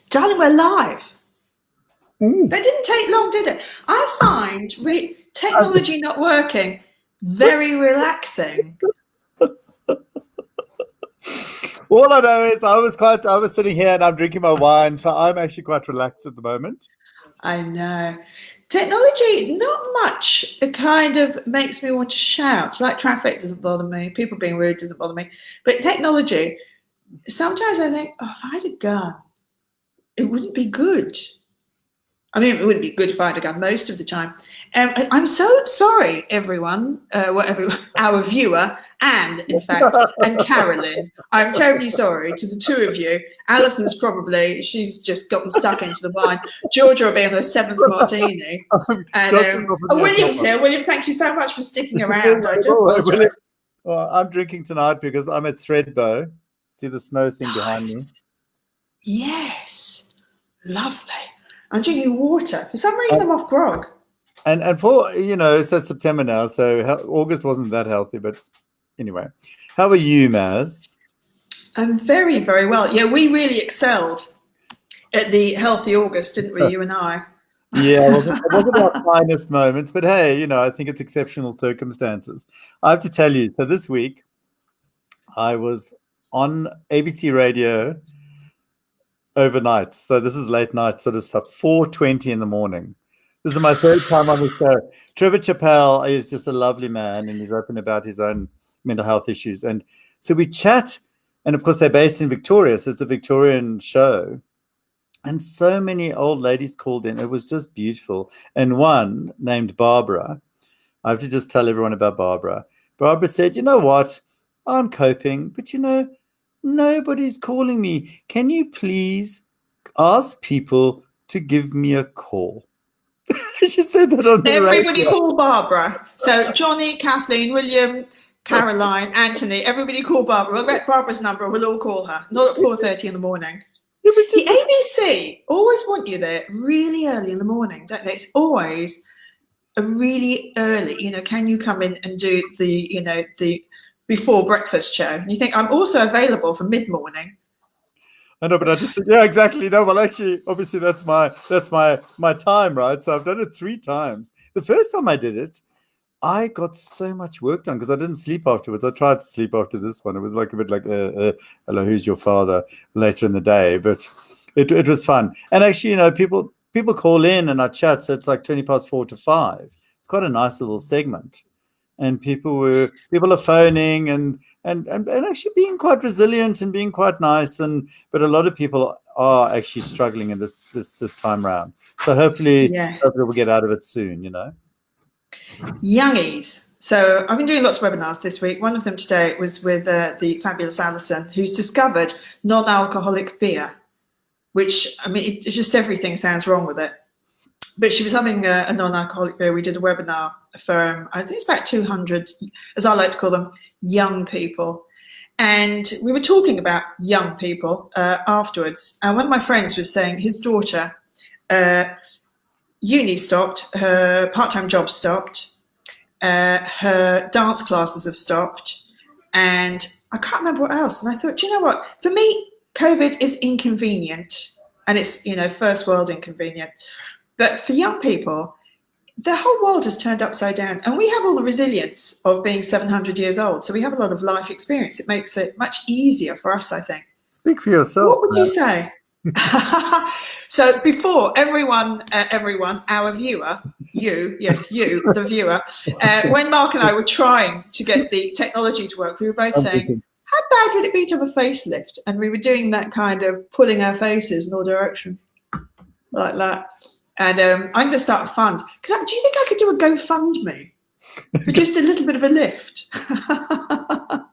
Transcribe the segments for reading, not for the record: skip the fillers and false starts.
Darling, we're live. Ooh. That didn't take long, did it? I find technology not working very relaxing. All I know is I was sitting here and I'm drinking my wine, so I'm actually quite relaxed at the moment. I know. Technology, not much. It kind of makes me want to shout. Like traffic doesn't bother me. People being rude doesn't bother me. But technology, sometimes I think, oh, if I had a gun, it wouldn't be good. I mean, it wouldn't be good if I had a gun most of the time. I'm so sorry, everyone, our viewer, and in fact, and Carolyn. I'm terribly sorry to the two of you. Alison's she's just gotten stuck into the wine. Georgia will be on her 7th martini. And William's here. William, thank you so much for sticking around. I do apologize. Well, I'm drinking tonight because I'm at Threadbow. See the snow thing behind me? Yes. Lovely. I'm drinking water. For some reason, I'm off grog. And for, it's September now, so August wasn't that healthy. But anyway, how are you, Maz? I'm very, very well. Yeah, we really excelled at the Healthy August, didn't we, you and I? Yeah, well, it wasn't our finest moments, but hey, I think it's exceptional circumstances. I have to tell you, so this week, I was on ABC Radio overnight. So this is late night sort of stuff, 4:20 in the morning. This is my third time on the show. Trevor Chappell is just a lovely man, and he's open about his own mental health issues. And so we chat, and of course they're based in Victoria, so it's a Victorian show. And so many old ladies called in. It was just beautiful. And one named Barbara, I have to just tell everyone about Barbara. Barbara said, you know what? I'm coping, but nobody's calling me. Can you please ask people to give me a call? She said that on the Everybody radio. Call Barbara. So Johnny, Kathleen, William, Caroline, Anthony, everybody call Barbara. We'll get Barbara's number. We'll all call her. Not at 4:30 in the morning. The ABC always want you there really early in the morning, don't they? It's always a really early, can you come in and do the before breakfast show? And you think, I'm also available for mid-morning. I know, but I just think, yeah, exactly. No, well, actually, obviously that's my time, right? So I've done it 3 times. The first time I did it, I got so much work done because I didn't sleep afterwards. I tried to sleep after this one. It was like a bit like, hello, who's your father later in the day, but it was fun. And actually, people call in and I chat, so it's like 20 past 4 to 5. It's quite a nice little segment. And people are phoning and actually being quite resilient and being quite nice, but a lot of people are actually struggling in this time round. So hopefully we'll get out of it soon, Youngies. So I've been doing lots of webinars this week. One of them today was with the fabulous Alison, who's discovered non-alcoholic beer, which, I mean, it's just everything sounds wrong with it. But she was having a non-alcoholic beer. We did a webinar for, I think it's about 200, as I like to call them, young people. And we were talking about young people afterwards. And one of my friends was saying his daughter, uni stopped, her part-time job stopped, her dance classes have stopped, and I can't remember what else. And I thought, do you know what? For me, COVID is inconvenient, and it's, first world inconvenient. But for young people, the whole world has turned upside down, and we have all the resilience of being 700 years old. So we have a lot of life experience. It makes it much easier for us, I think. Speak for yourself. What would you say? So before everyone, our viewer, you, the viewer, when Mark and I were trying to get the technology to work, we were both saying, how bad would it be to have a facelift? And we were doing that kind of pulling our faces in all directions like that. And I'm going to start a fund. Do you think I could do a GoFundMe for just a little bit of a lift?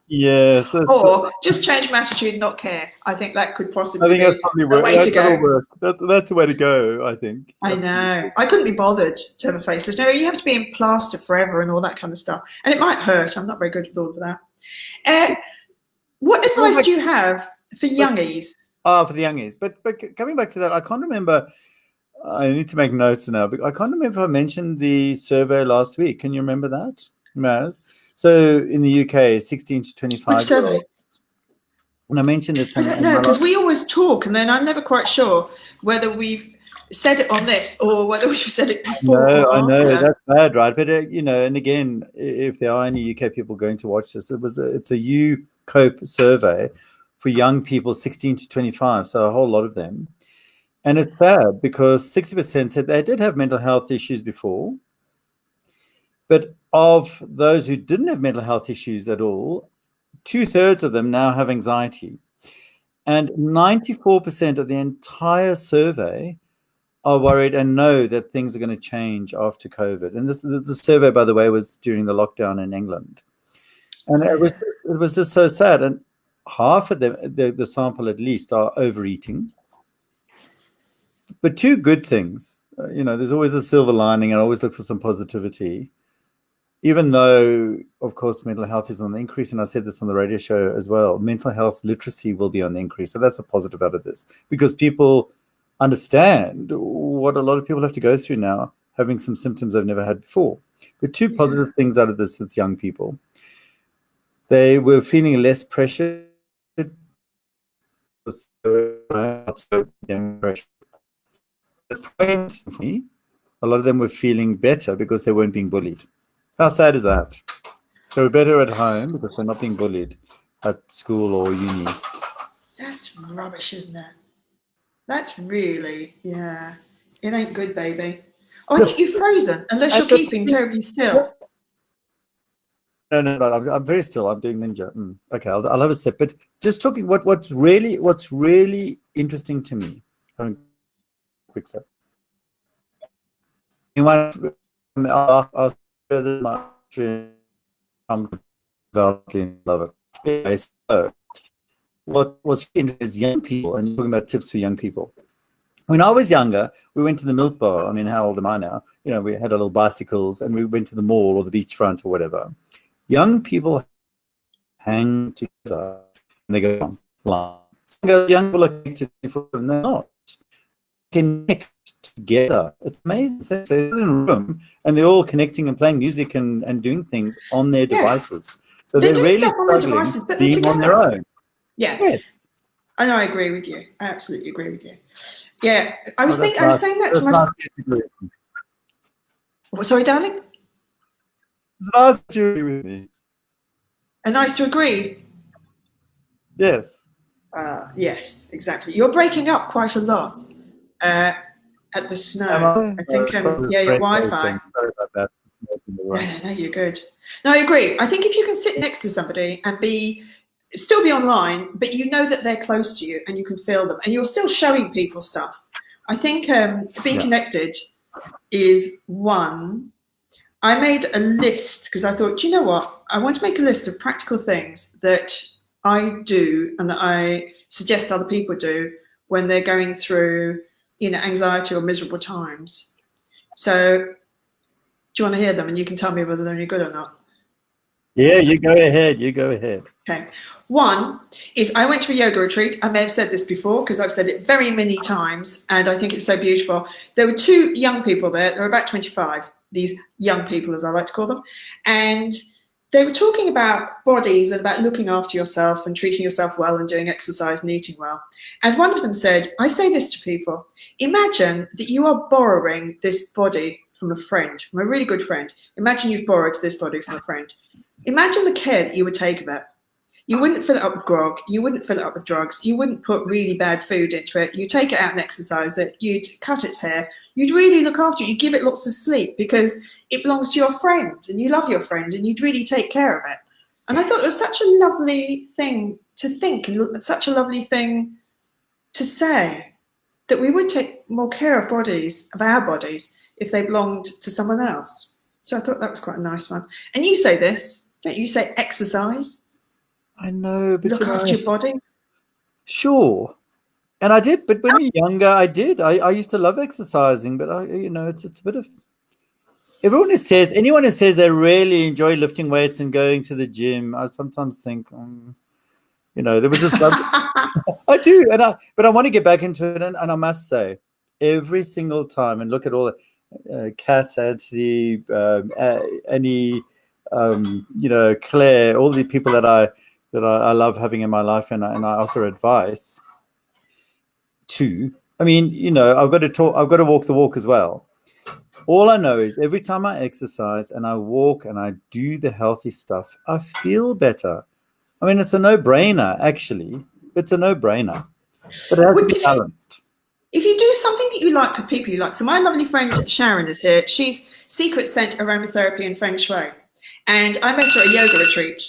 Yes. Or just change my attitude, not care. I think that could possibly be that's probably the way to go. That's the way to go, I think. I know. I couldn't be bothered to have a facelift. No, you have to be in plaster forever and all that kind of stuff. And it might hurt. I'm not very good with all of that. What advice do you have for youngies? For the youngies. But coming back to that, I can't remember. I need to make notes now. But I can't remember if I mentioned the survey last week. Can you remember that, Maz? So in the UK, 16 to 25. Which survey? And I mentioned this. I don't know, because we always talk, and then I'm never quite sure whether we've said it on this or whether we've said it before. No, I know that's bad, right? But and again, if there are any UK people going to watch this, it's a UCOPE survey for young people 16 to 25, so a whole lot of them. And it's sad because 60% said they did have mental health issues before, but of those who didn't have mental health issues at all, 2/3 of them now have anxiety, and 94% of the entire survey are worried and know that things are going to change after COVID. And the survey, by the way, was during the lockdown in England. And it was just so sad. And half of them, the sample at least, are overeating. But two good things, there's always a silver lining, and I always look for some positivity. Even though, of course, mental health is on the increase, and I said this on the radio show as well, mental health literacy will be on the increase. So that's a positive out of this, because people understand what a lot of people have to go through now, having some symptoms they've never had before. But two positive things out of this with young people. They were feeling less pressure. A lot of them were feeling better because they weren't being bullied. How sad is that? They were better at home because they're not being bullied at school or uni. That's rubbish, isn't it? That's really, it ain't good, baby. Oh, I think you've frozen, unless you're keeping terribly still. No, I'm very still. I'm doing ninja. Okay, I'll have a sip. But just talking, what's really interesting to me. Quick sip. I'll love it. So, what's interesting is young people, and you're talking about tips for young people. When I was younger, we went to the milk bar. I mean, how old am I now? We had our little bicycles, and we went to the mall or the beachfront or whatever. Young people hang together and they go online. Young people are connected, and they're not. Connect together. It's amazing. They're in a room and they're all connecting and playing music and doing things on their devices. So they're really stuff on their devices, but being on their own. Yeah. Yes. I know. I agree with you. I absolutely agree with you. Yeah. I was saying that to my. What, sorry, darling? It's nice to agree with me. And nice to agree. Yes. Yes, exactly. You're breaking up quite a lot at the snow. I think, your Wi-Fi. Sorry about that. No, you're good. No, I agree. I think if you can sit next to somebody and still be online, but you know that they're close to you and you can feel them, and you're still showing people stuff. I think being connected is one. I made a list because I thought, do you know what? I want to make a list of practical things that I do and that I suggest other people do when they're going through, anxiety or miserable times. So do you want to hear them, and you can tell me whether they're any good or not? Yeah, you go ahead. Okay. One is I went to a yoga retreat. I may have said this before because I've said it very many times, and I think it's so beautiful. There were two young people there. They were about 25, these young people, as I like to call them. And they were talking about bodies and about looking after yourself and treating yourself well and doing exercise and eating well. And one of them said, I say this to people, imagine that you are borrowing this body from a friend, from a really good friend. Imagine you've borrowed this body from a friend. Imagine the care that you would take of it. You wouldn't fill it up with grog. You wouldn't fill it up with drugs. You wouldn't put really bad food into it. You'd take it out and exercise it. You'd cut its hair. You'd really look after it. You'd give it lots of sleep because it belongs to your friend and you love your friend and you'd really take care of it. And I thought it was such a lovely thing to think and such a lovely thing to say, that we would take more care of our bodies, if they belonged to someone else. So I thought that was quite a nice one. And you say this, don't you? Say exercise. I know, but look after your body. Sure. And I did, but when we were younger, I did. I used to love exercising, but it's a bit of. Anyone who says they really enjoy lifting weights and going to the gym, I sometimes think, there was this. I do, but I want to get back into it, and I must say, every single time, and look at all the Kat, Anthony, Annie, Claire, all the people that I that I love having in my life, and I offer advice to. I mean, I've got to walk the walk as well. All I know is every time I exercise and I walk and I do the healthy stuff, I feel better. I mean, it's a no-brainer, actually. It's a no-brainer. But it has to be balanced. If you do something that you like with people you like, so my lovely friend Sharon is here. She's secret scent aromatherapy and feng shui. And I met her at a yoga retreat.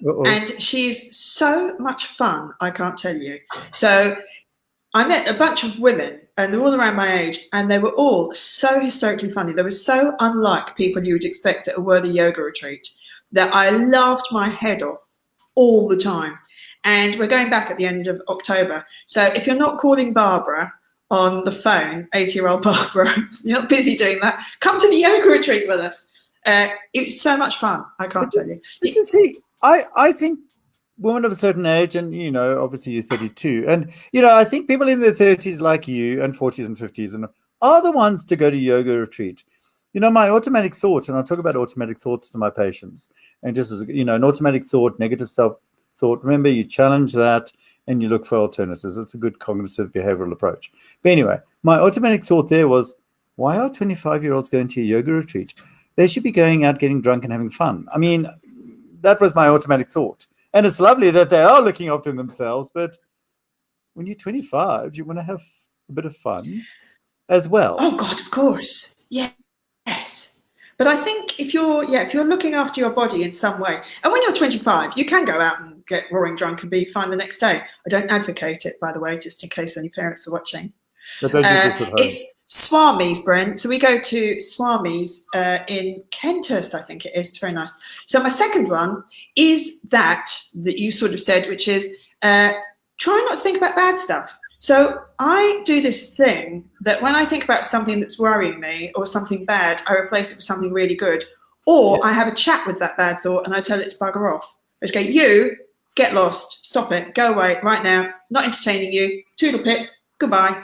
Uh-oh. And she's so much fun, I can't tell you. So I met a bunch of women, and they're all around my age, and they were all so hysterically funny. They were so unlike people you would expect at a worthy yoga retreat that I laughed my head off all the time. And we're going back at the end of October. So if you're not calling Barbara on the phone, 80-year-old Barbara, you're not busy doing that, come to the yoga retreat with us. It's so much fun, I can't tell you. I think women of a certain age, and obviously you're 32, and I think people in their 30s like you, and 40s and 50s, and are the ones to go to yoga retreat. My automatic thought, and I talk about automatic thoughts to my patients, and just as an automatic thought, negative self-thought. Remember, you challenge that and you look for alternatives. It's a good cognitive behavioral approach. But anyway, my automatic thought there was, why are 25-year-olds going to a yoga retreat? They should be going out, getting drunk and having fun. I mean, that was my automatic thought. And it's lovely that they are looking after themselves, but when you're 25, you want to have a bit of fun as well. Oh God, of course. Yes. But I think if you're looking after your body in some way, and when you're 25, you can go out and get roaring drunk and be fine the next day. I don't advocate it, by the way, just in case any parents are watching. It's Swami's, Brent. So we go to Swami's in Kenthurst, I think it is. It's very nice. So my second one is that you sort of said, which is try not to think about bad stuff. So I do this thing that when I think about something that's worrying me or something bad, I replace it with something really good. Or I have a chat with that bad thought and I tell it to bugger off. I just go, you get lost, stop it, go away right now, not entertaining you, toodle pip, goodbye.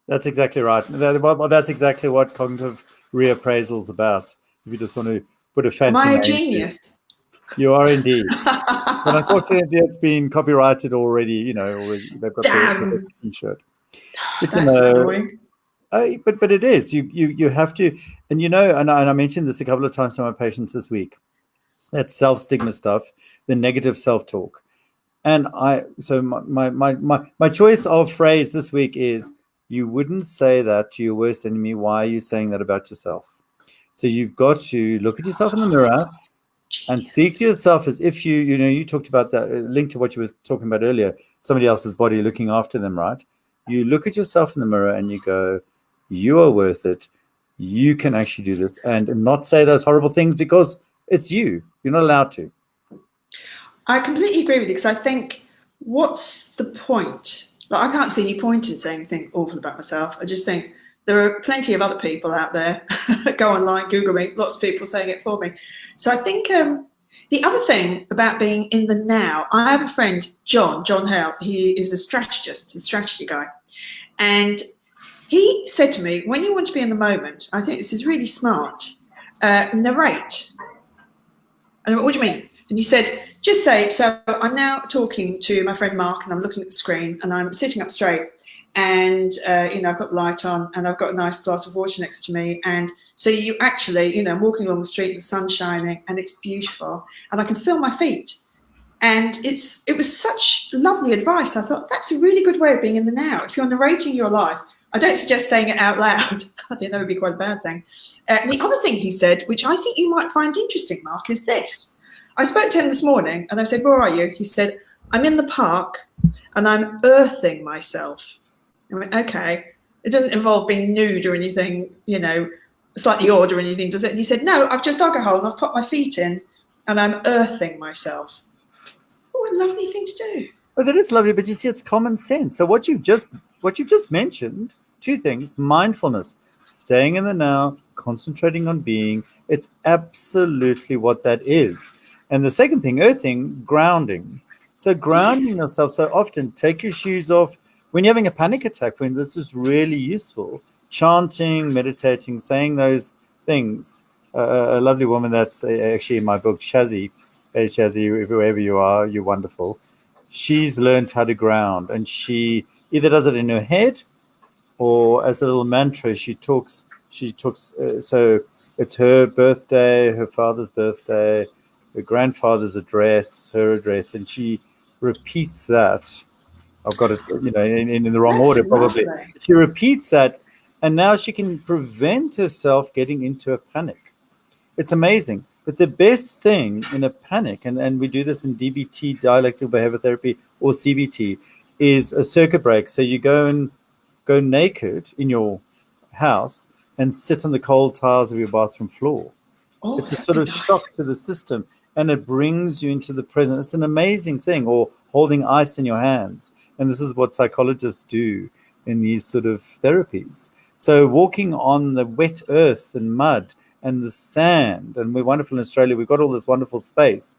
That's exactly right. That's exactly what cognitive reappraisal is about. If you just want to put a fancy name. Am I a genius? You are indeed. But unfortunately, it's been copyrighted already. Already they've got the T-shirt. But, that's annoying. But it is. You have to, and I mentioned this a couple of times to my patients this week. That self-stigma stuff, the negative self-talk, and my choice of phrase this week is, you wouldn't say that to your worst enemy. Why are you saying that about yourself? So you've got to look at yourself in the mirror and speak to yourself as if you talked about that, linked to what you were talking about earlier, somebody else's body, looking after them, right? You look at yourself in the mirror and you go, you are worth it. You can actually do this, and not say those horrible things because it's you. You're not allowed to. I completely agree with you, because I think, what's the point? I can't see any point in saying anything awful about myself. I just think there are plenty of other people out there. Go online, Google me, lots of people saying it for me. So I think the other thing about being in the now, I have a friend, John Hale. He is a strategist, a strategy guy. And he said to me, when you want to be in the moment, I think this is really smart, narrate. And I went, what do you mean? And he said, just say, so I'm now talking to my friend Mark, and I'm looking at the screen, and I'm sitting up straight, and I've got the light on, and I've got a nice glass of water next to me, and so you actually, I'm walking along the street, the sun's shining, and it's beautiful, and I can feel my feet, and it was such lovely advice. I thought, that's a really good way of being in the now. If you're narrating your life, I don't suggest saying it out loud. I think that would be quite a bad thing. The other thing he said, which I think you might find interesting, Mark, is this. I spoke to him this morning and I said, where are you? He said, I'm in the park and I'm earthing myself. I went, okay. It doesn't involve being nude or anything, slightly odd or anything, does it? And he said, no, I've just dug a hole and I've put my feet in and I'm earthing myself. What a lovely thing to do. Well, that is lovely, but you see, it's common sense. So what you've just mentioned, two things: mindfulness, staying in the now, concentrating on being. It's absolutely what that is. And the second thing, earthing, grounding. So grounding yourself. So often, take your shoes off when you're having a panic attack. When this is really useful, chanting, meditating, saying those things. A lovely woman that's actually in my book, Shazzy, hey Shazzy, whoever you are, you're wonderful. She's learned how to ground, and she either does it in her head or as a little mantra. She talks. So it's her birthday, her father's birthday, her grandfather's address, her address, and she repeats that. I've got it, in the wrong That's order, probably. lovely. She repeats that, and now she can prevent herself getting into a panic. It's amazing. But the best thing in a panic, and we do this in DBT, dialectical behavior therapy, or CBT, is a circuit break. So you go naked in your house and sit on the cold tiles of your bathroom floor. Oh, It's a that'd sort be of nice. shock to the system, and it brings you into the present. It's an amazing thing. Or holding ice in your hands, and this is what psychologists do in these sort of therapies. So walking on the wet earth and mud and the sand, and we're wonderful in Australia. We've got all this wonderful space.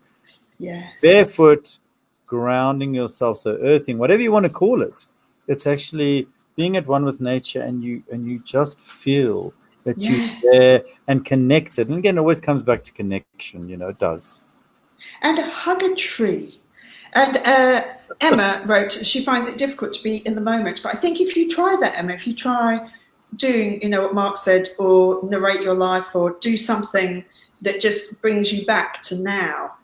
Yes. Barefoot, grounding yourself, so earthing, whatever you want to call it. It's actually being at one with nature, and you just feel that you're Yes. there and connected. And again, it always comes back to connection. It does. And hug a tree. And Emma wrote she finds it difficult to be in the moment. But I think if you try that, Emma, if you try doing, what Mark said, or narrate your life, or do something that just brings you back to now,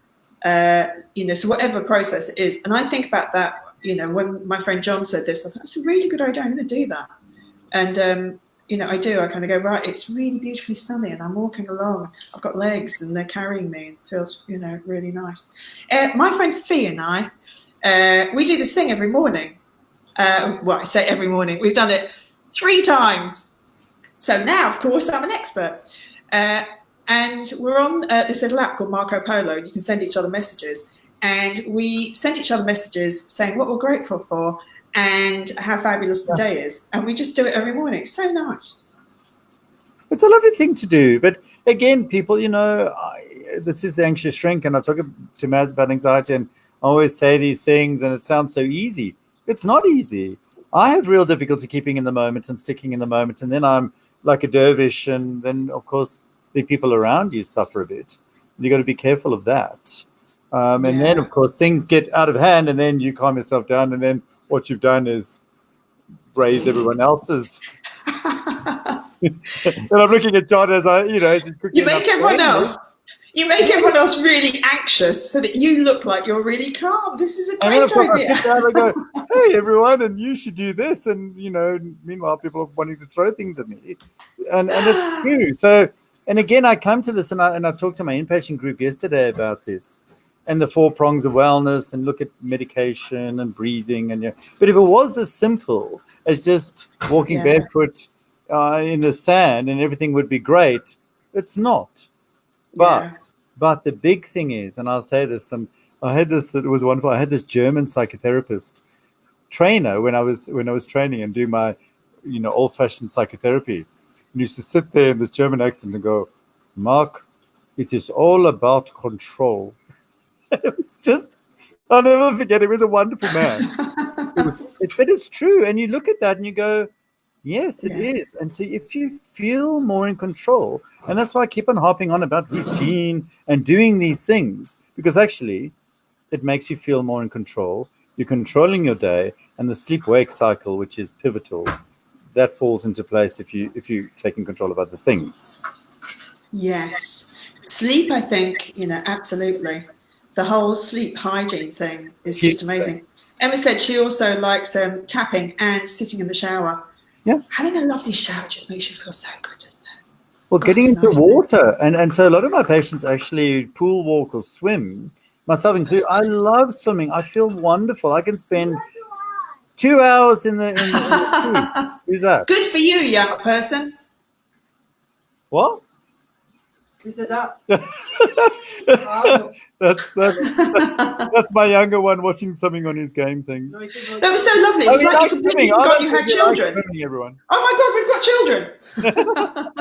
so whatever process it is. And I think about that, when my friend John said this, I thought, that's a really good idea. I'm going to do that. And, I do. I kind of go, right, it's really beautifully sunny and I'm walking along. I've got legs and they're carrying me. It feels, really nice. My friend Fee and I, we do this thing every morning. I say every morning. We've done it 3 times. So now, of course, I'm an expert. And we're on this little app called Marco Polo, and you can send each other messages. And we send each other messages saying what we're grateful for and how fabulous the day is. And we just do it every morning. It's so nice. It's a lovely thing to do. But again, people, this is the anxious shrink, and I talk to Maz about anxiety, and I always say these things, and it sounds so easy. It's not easy. I have real difficulty keeping in the moment and sticking in the moment, and then I'm like a dervish, and then, of course, the people around you suffer a bit. You got to be careful of that. And then, of course, things get out of hand, and then you calm yourself down, and then what you've done is raise everyone else's. And I'm looking at John as he's cooking. You make everyone else really anxious so that you look like you're really calm. This is a great idea. I sit down and go, hey, everyone, and you should do this. And, meanwhile, people are wanting to throw things at me. And it's true. So, and again, I come to this, and I talked to my inpatient group yesterday about this and the 4 prongs of wellness, and look at medication and breathing. But if it was as simple as just walking barefoot in the sand and everything would be great, it's not. But the big thing is, and I'll say this, I had this, it was wonderful. I had this German psychotherapist trainer when I was training and do my, old-fashioned psychotherapy. And used to sit there in this German accent and go, Mark, it is all about control. It was just, I'll never forget. It was a wonderful man. But it's true. And you look at that and you go, yes, it is. And so if you feel more in control, and that's why I keep on harping on about routine and doing these things, because actually it makes you feel more in control. You're controlling your day, and the sleep-wake cycle, which is pivotal, that falls into place if you're taking control of other things. Yes. Sleep, I think, absolutely. The whole sleep hygiene thing is just amazing. Emma said she also likes tapping and sitting in the shower. Yeah. Having a lovely shower just makes you feel so good, doesn't it? Well, getting into water. And so a lot of my patients actually pool walk or swim, myself included. I love swimming. I feel wonderful. I can spend 2 hours in the pool. Who's that? Good for you, young person. What? Who's that? That's my younger one watching something on his game thing. That was so lovely. It was like you completely forgot you had children. Everyone. Oh my God, we've got children.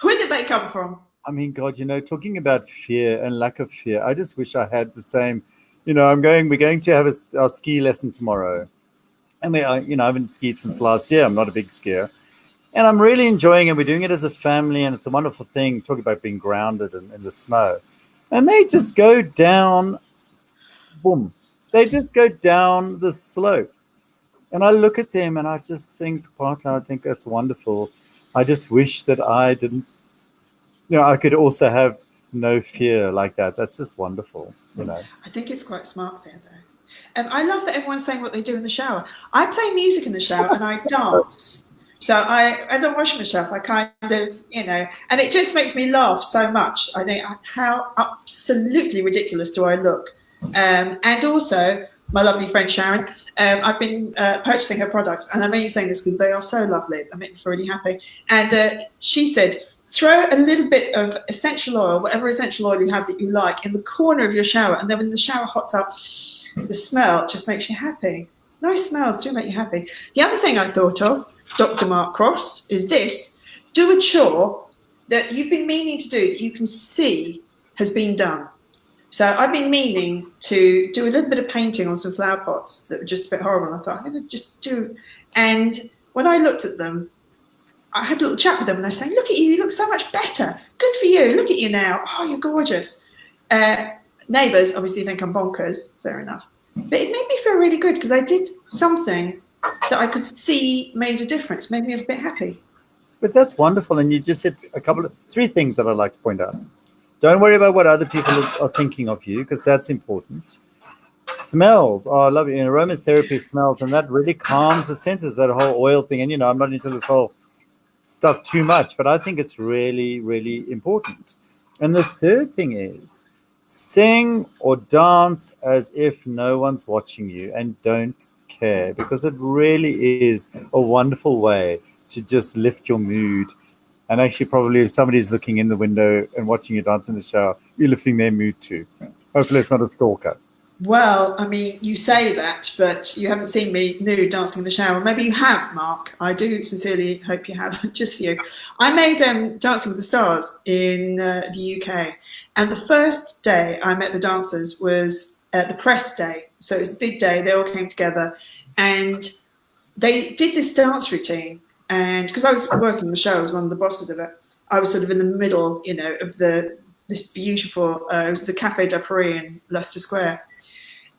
Where did they come from? I mean, God, talking about fear and lack of fear, I just wish I had the same. We're going to have our ski lesson tomorrow. And I haven't skied since last year. I'm not a big skier. And I'm really enjoying it. We're doing it as a family, and it's a wonderful thing. Talking about being grounded in the snow. and they just go down, boom. They just go down the slope. And I look at them and I just think, partly, I think that's wonderful. I just wish that I didn't, I could also have no fear like that. That's just wonderful, I think it's quite smart there, though. I love that everyone's saying what they do in the shower. I play music in the shower and I dance. So as I wash myself, I kind of, and it just makes me laugh so much. I think, how absolutely ridiculous do I look? And also, my lovely friend Sharon, I've been purchasing her products, and I'm only saying this because they are so lovely. They make me feel really happy. And she said, throw a little bit of essential oil, whatever essential oil you have that you like, in the corner of your shower, and then when the shower hots up, the smell just makes you happy. Nice smells do make you happy. The other thing I thought of, Dr. Mark Cross, is this: do a chore that you've been meaning to do that you can see has been done. So I've been meaning to do a little bit of painting on some flower pots that were just a bit horrible. I thought, I'm going to just do. And when I looked at them, I had a little chat with them and they saying, look at you look so much better. Good for you. Look at you now. Oh, you're gorgeous. Neighbours obviously think I'm bonkers. Fair enough. But it made me feel really good because I did something that I could see made a difference, made me a bit happy. But that's wonderful. And you just said three things that I'd like to point out. Don't worry about what other people are thinking of you, because that's important. Smells. Oh, I love it. Aromatherapy smells, and that really calms the senses, that whole oil thing. And, I'm not into this whole stuff too much, but I think it's really, really important. And the third thing is sing or dance as if no one's watching you, and don't care, because it really is a wonderful way to just lift your mood. And actually, probably if somebody's looking in the window and watching you dance in the shower, you're lifting their mood too. Hopefully it's not a stalker. Well, I mean, you say that, but you haven't seen me nude dancing in the shower. Maybe you have, Mark. I do sincerely hope you have, just for you. I made Dancing with the Stars in the UK. And the first day I met the dancers was the press day. So it was a big day. They all came together. And they did this dance routine. And because I was working the show, I was one of the bosses of it. I was sort of in the middle, of this beautiful, it was the Café de Paris in Leicester Square.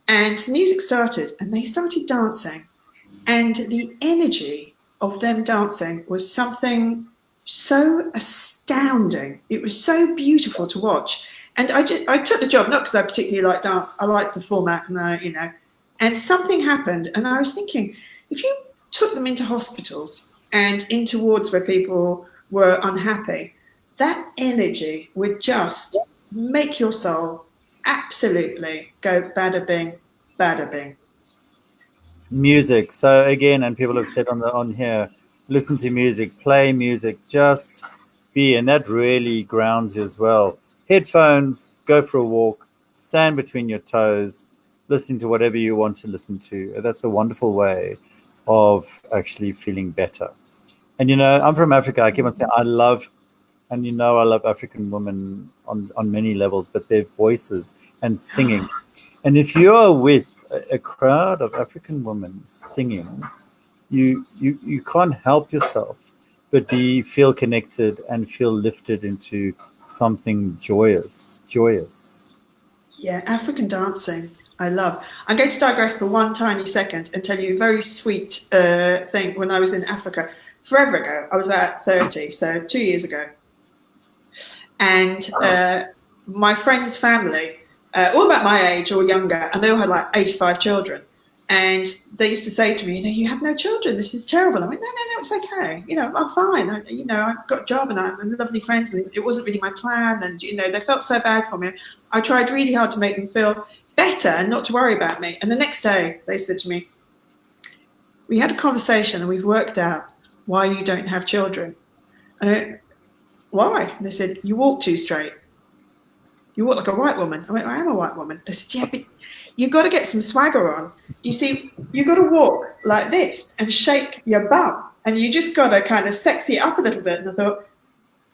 And the music started, and they started dancing. And the energy of them dancing was something so astounding. It was so beautiful to watch. And I took the job, not because I particularly like dance. I like the format, and and something happened. And I was thinking, if you took them into hospitals and into wards where people were unhappy, that energy would just make your soul absolutely go bada bing, bada bing. Music. So again, and people have said on here, listen to music, play music, just be, and that really grounds you as well. Headphones, go for a walk, sand between your toes, listen to whatever you want to listen to. That's a wonderful way of actually feeling better. And I'm from Africa. I keep on saying I love African women on many levels, but their voices and singing. And if you are with a crowd of African women singing, you can't help yourself but feel connected and feel lifted into something joyous. Yeah, African dancing, I love. I'm going to digress for one tiny second and tell you a very sweet thing. When I was in Africa, forever ago, I was about 30, so 2 years ago. And my friend's family, all about my age or younger, and they all had like 85 children. And they used to say to me, you have no children. This is terrible. I went, no, it's okay. I'm fine. I've got a job and I'm lovely friends. And it wasn't really my plan. And, they felt so bad for me. I tried really hard to make them feel better and not to worry about me. And the next day they said to me, we had a conversation and we've worked out why you don't have children. And I went, why? And they said, you walk too straight. You walk like a white woman. I went, I am a white woman. They said, yeah, but you've got to get some swagger on. You see, you've got to walk like this and shake your bum. And you just got to kind of sexy it up a little bit. And I thought,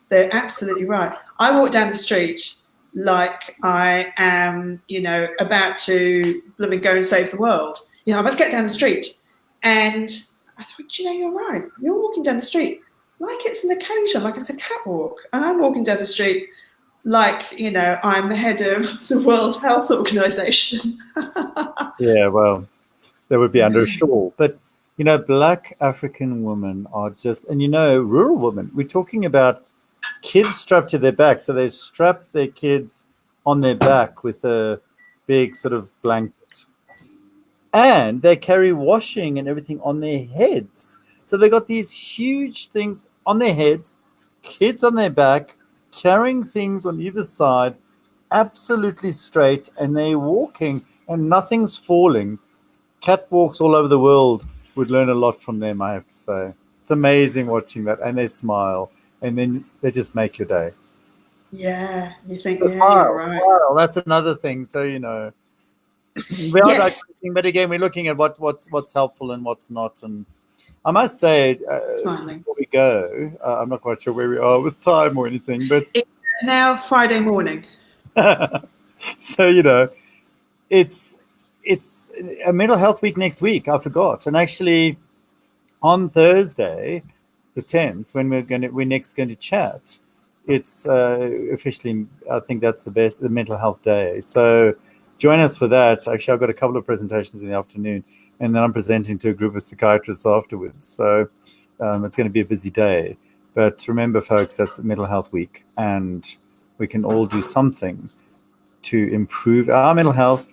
they're absolutely right. I walk down the street like I am, about to go and save the world. I must get down the street. And I thought, you're right. You're walking down the street like it's an occasion, like it's a catwalk. And I'm walking down the street like, I'm the head of the World Health Organization. Yeah, well, that would be under a shawl. But, Black African women are just, and, rural women, we're talking about kids strapped to their back. So they strap their kids on their back with a big sort of blanket. And they carry washing and everything on their heads. So they got these huge things on their heads, kids on their back, carrying things on either side, absolutely straight, and they're walking and nothing's falling. Catwalks all over the world would learn a lot from them, I have to say. It's amazing watching that, and they smile, and then they just make your day. Yeah, you think, So yeah, smile, you're right. smile. That's another thing. So, we are digressing, but again, we're looking at what's helpful and what's not. And I must say, before we go, I'm not quite sure where we are with time or anything, but it's now Friday morning. So it's a mental health week next week. I forgot, and actually, on Thursday, the 10th, when we're next going to chat, it's officially, I think that's the mental health day. So join us for that. Actually, I've got a couple of presentations in the afternoon, and then I'm presenting to a group of psychiatrists afterwards. So it's going to be a busy day. But remember, folks, that's Mental Health Week, and we can all do something to improve our mental health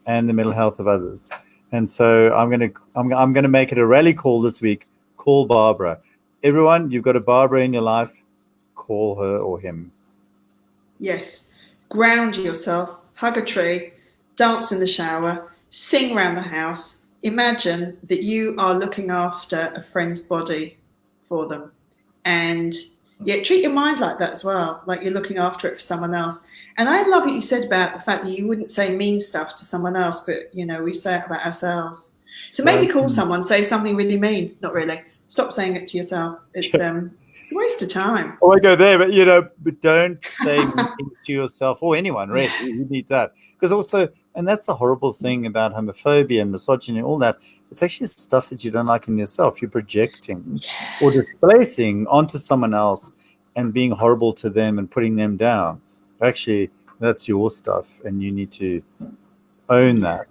and the mental health of others. And so I'm gonna make it a rally call this week. Call Barbara. Everyone, you've got a Barbara in your life. Call her or him. Yes. Ground yourself, hug a tree, dance in the shower, sing around the house. Imagine that you are looking after a friend's body for them. And treat your mind like that as well, like you're looking after it for someone else. And I love what you said about the fact that you wouldn't say mean stuff to someone else, but, we say it about ourselves. So maybe call someone, say something really mean. Not really. Stop saying it to yourself. It's a waste of time. Oh, I go there, but don't say mean things to yourself or anyone, really. Who needs that? Because also, and that's the horrible thing about homophobia and misogyny and all that, it's actually stuff that you don't like in yourself. You're projecting or displacing onto someone else and being horrible to them and putting them down. Actually, that's your stuff, and you need to own that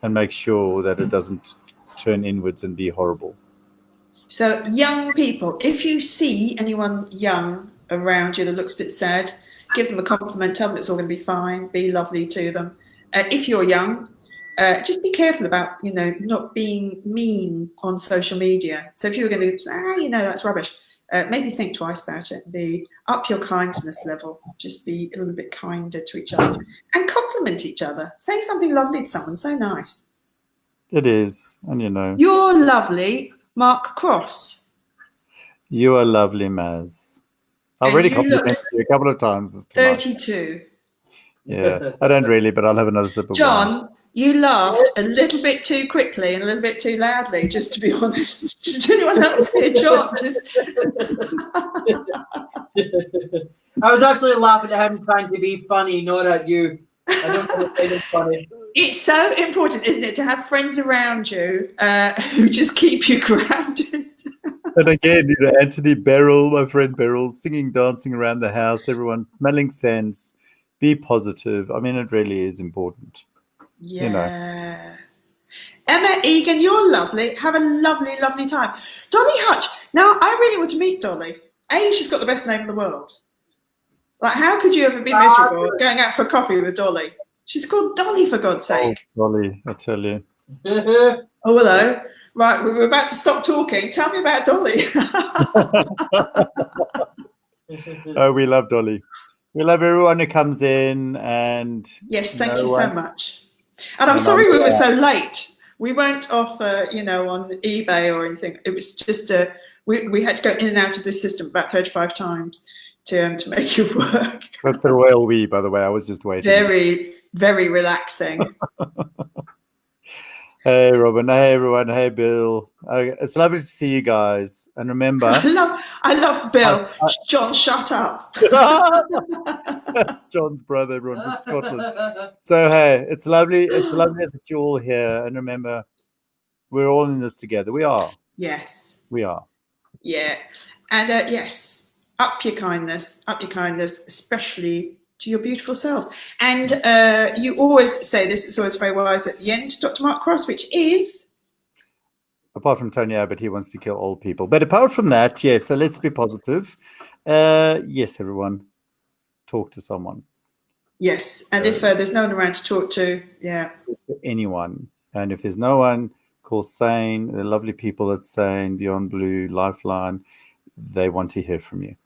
and make sure that it doesn't turn inwards and be horrible. So young people, if you see anyone young around you that looks a bit sad, give them a compliment, tell them it's all going to be fine, be lovely to them. If you're young, just be careful about, not being mean on social media. So if you were going to say, that's rubbish, maybe think twice about it. Up your kindness level. Just be a little bit kinder to each other and compliment each other. Saying something lovely to someone, so nice. It is, and You're lovely, Mark Cross. You are lovely, Maz. I've already complimented you a couple of times. 32. Yeah, I don't really, but I'll have another sip of John, wine. you laughed a little bit too quickly and a little bit too loudly, just to be honest. Does anyone else hear John? I was actually laughing at him trying to be funny, not at you. I don't know if it's funny. It's so important, isn't it, to have friends around you who just keep you grounded. And again, Anthony Beryl, my friend Beryl, singing, dancing around the house, everyone smelling scents, be positive. I mean, it really is important. Yeah. Emma Egan, you're lovely. Have a lovely, lovely time. Dolly Hutch. Now, I really want to meet Dolly. She's got the best name in the world. Like, how could you ever be miserable going out for a coffee with Dolly? She's called Dolly, for God's sake. Oh, Dolly, I tell you. Oh, hello. Right, we were about to stop talking. Tell me about Dolly. Oh, we love Dolly. We love everyone who comes in. And yes, thank you so much. And I'm sorry we were so late. We weren't off, on eBay or anything. It was just we had to go in and out of this system about 35 times to make it work. That's the royal we, by the way. I was just waiting. Very, very relaxing. Hey, Robin. Hey, everyone. Hey, Bill. It's lovely to see you guys. And remember, I love Bill. John, shut up. That's John's brother, everyone from Scotland. So hey, it's lovely. It's lovely that you're all here. And remember, we're all in this together. We are. Yes. We are. Yeah. And yes, up your kindness, especially to your beautiful selves. And you always say this, it's always very wise at the end, Dr. Mark Cross, which is... Apart from Tony Abbott, he wants to kill all people. But apart from that, yes, so let's be positive. Yes, everyone, talk to someone. Yes, and if there's no one around to talk to, anyone. And if there's no one, call Sane, the lovely people at Sane, Beyond Blue, Lifeline. They want to hear from you.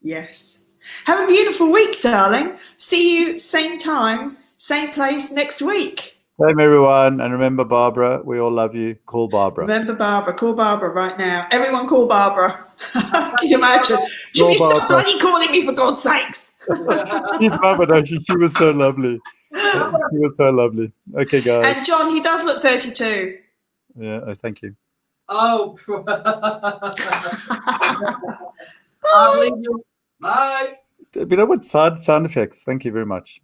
Yes. Have a beautiful week, darling. See you same time, same place next week. Same, everyone. And remember, Barbara, we all love you. Call Barbara. Remember Barbara. Call Barbara right now. Everyone call Barbara. Can you imagine? Should Call you stop Barbara. bloody calling me, for God's sakes? She's lovely, though. She was so lovely. She was so lovely. Okay, guys. And John, he does look 32. Yeah, thank you. Oh, I believe you. Bye. You know what? Sound effects. Thank you very much.